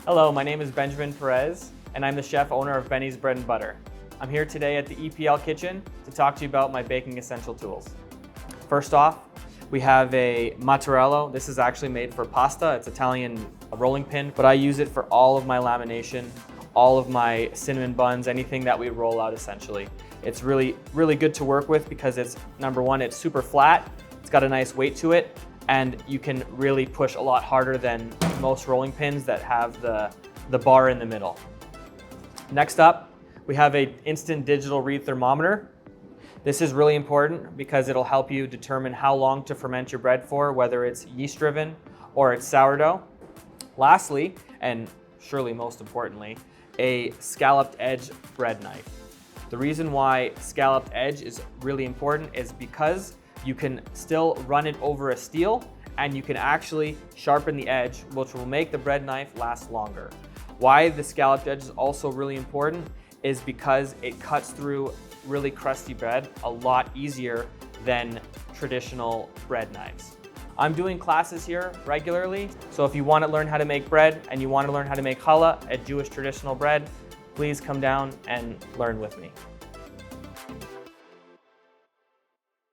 Hello, my name is Benjamin Perez, and I'm the chef owner of Benny's Bread and Butter. I'm here today at the EPL kitchen to talk to you about my baking essential tools. First off, we have a mozzarella. This is actually made for pasta. It's Italian rolling pin, but I use it for all of my lamination, all of my cinnamon buns, anything that we roll out essentially. It's really good to work with because it's, number one, it's super flat, it's got a nice weight to it, and you can really push a lot harder than most rolling pins that have the bar in the middle. Next up, we have an instant digital read thermometer. This is really important because it'll help you determine how long to ferment your bread for, whether it's yeast driven or it's sourdough. Lastly, and surely most importantly, a scalloped edge bread knife. The reason why scalloped edge is really important is because you can still run it over a steel and you can actually sharpen the edge, which will make the bread knife last longer. Why the scalloped edge is also really important is because it cuts through really crusty bread a lot easier than traditional bread knives. I'm doing classes here regularly, so if you want to learn how to make bread and you want to learn how to make challah, a Jewish traditional bread, please come down and learn with me.